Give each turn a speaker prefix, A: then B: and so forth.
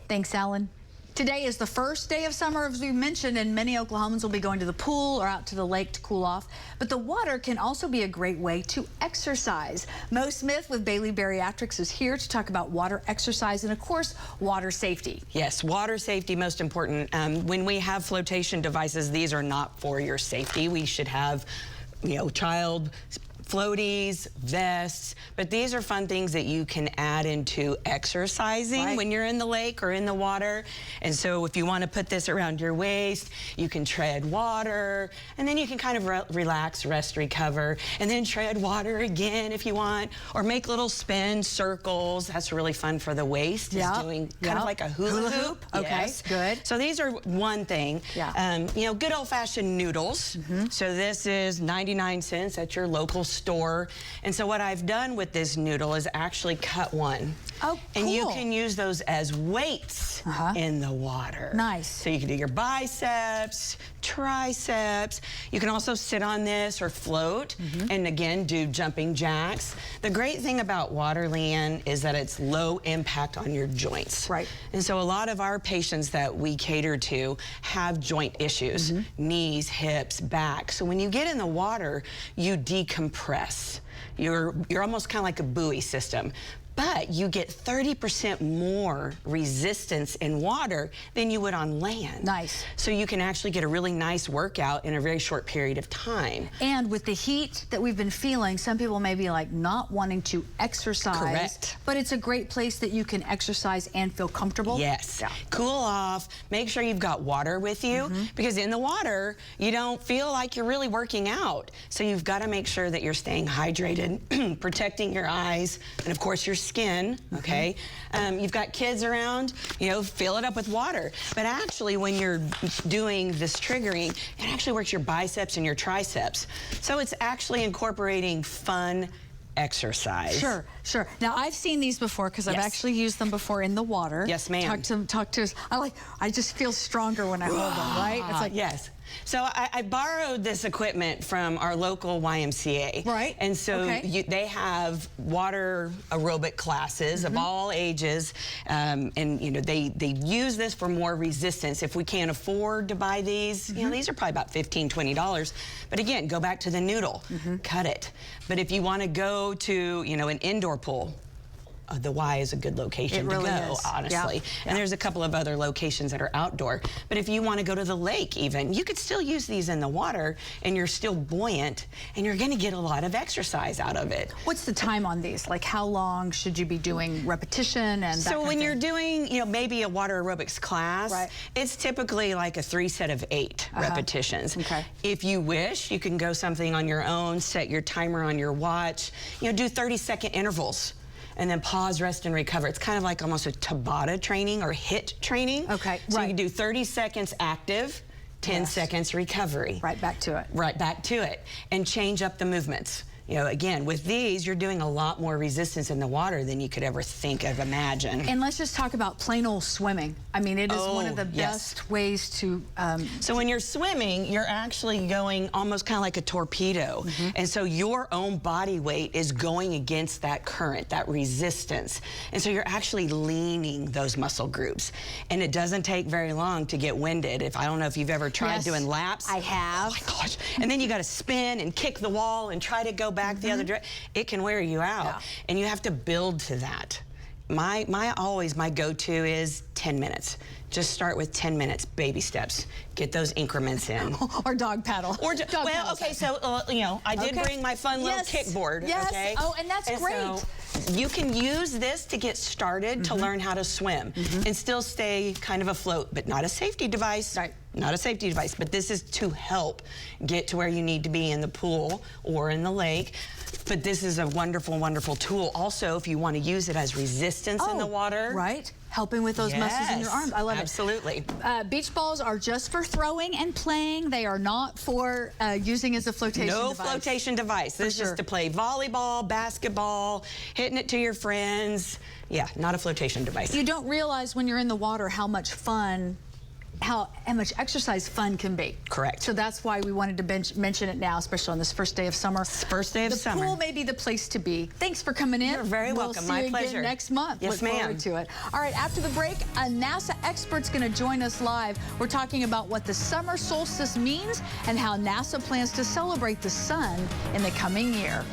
A: Thanks, Alan. Today is the first day of summer, as we mentioned, and many Oklahomans will be going to the pool or out to the lake to cool off. But the water can also be a great way to exercise. Mo Smith with Bailey Bariatrics is here to talk about water exercise and, of course, water safety.
B: Yes, water safety, most important. When we have flotation devices, these are not for your safety. We should have, child floaties, vests, but these are fun things that you can add into exercising when you're in the lake or in the water. And so if you want to put this around your waist, you can tread water, and then you can kind of relax, rest, recover, and then tread water again if you want, or make little spin circles. That's really fun for the waist, is doing kind of like a hula hoop.
A: Okay, good.
B: So these are one thing. Good old-fashioned noodles. So this is 99 cents at your local store. And so what I've done with this noodle is actually cut one.
A: Oh, cool.
B: And you can use those as weights in the water.
A: Nice.
B: So you can do your biceps, triceps. You can also sit on this or float and again do jumping jacks. The great thing about water, Leanne, is that it's low impact on your joints. Right. And so a lot of our patients that we cater to have joint issues, knees, hips, back. So when you get in the water, you decompress. You're almost kind of like a buoy system. But you get 30% more resistance in water than you would on land.
A: Nice.
B: So you can actually get a really nice workout in a very short period of time.
A: And with the heat that we've been feeling, some people may be like not wanting to exercise.
B: Correct.
A: But it's a great place that you can exercise and feel comfortable.
B: Yes. Cool off. Make sure you've got water with you, because in the water, you don't feel like you're really working out. So you've got to make sure that you're staying hydrated, protecting your eyes, and of course your skin, okay? You've got kids around, fill it up with water. But actually, when you're doing this triggering, it actually works your biceps and your triceps. So it's actually incorporating fun exercise.
A: Sure. Now, I've seen these before because I've actually used them before in the water.
B: Yes, ma'am.
A: Talk to us. I just feel stronger when I hold them, right? It's like,
B: yes. So I borrowed this equipment from our local YMCA.
A: Right.
B: And so they have water aerobic classes of all ages. And they use this for more resistance. If we can't afford to buy these, these are probably about $15, $20. But again, go back to the noodle, cut it. But if you want to go to, an indoor pool, the Y is a good location to go, honestly. And there's a couple of other locations that are outdoor. But if you want to go to the lake even, you could still use these in the water, and you're still buoyant, and you're going to get a lot of exercise out of it.
A: What's the time on these? Like, how long should you be doing repetition and that
B: So when you're doing, maybe a water aerobics class, it's typically like a 3 set of 8 repetitions. If you wish, you can go something on your own, set your timer on your watch, do 30-second intervals. And then pause, rest, and recover. It's kind of like almost a Tabata training or HIIT training. So you do 30 seconds active, 10 seconds recovery.
A: Right back to it.
B: Right back to it. And change up the movements. Again, with these, you're doing a lot more resistance in the water than you could ever think of, imagine.
A: And let's just talk about plain old swimming. I mean, it is one of the best ways to...
B: So when you're swimming, you're actually going almost kind of like a torpedo. And so your own body weight is going against that current, that resistance. And so you're actually leaning those muscle groups. And it doesn't take very long to get winded. I don't know if you've ever tried doing laps.
A: I have.
B: Oh my gosh. And then you got to spin and kick the wall and try to go back the other direction. It can wear you out, and you have to build to that. My go-to is 10 minutes. Just start with 10 minutes, baby steps. Get those increments in.
A: Or dog paddle.
B: Or I did bring my fun little kickboard. Okay.
A: Oh, and that's great.
B: So you can use this to get started to learn how to swim and still stay kind of afloat, but not a safety device. Not a safety device, but this is to help get to where you need to be in the pool or in the lake. But this is a wonderful, wonderful tool. Also, if you want to use it as resistance in the water.
A: Helping with those muscles in your arms. I love it.
B: Absolutely.
A: Beach balls are just for throwing and playing. They are not for using as a flotation device.
B: No flotation device. This is just to play volleyball, basketball, hitting it to your friends. Yeah, not a flotation device.
A: You don't realize when you're in the water how much fun how much exercise fun can be.
B: Correct.
A: So that's why we wanted to mention it now, especially on this first day of summer.
B: First day of summer.
A: The pool may be the place to be. Thanks for coming in.
B: You're very welcome.
A: My
B: pleasure.
A: We'll see you again next month.
B: Yes,
A: Look forward to it. All right, after the break, a NASA expert's going to join us live. We're talking about what the summer solstice means and how NASA plans to celebrate the sun in the coming year.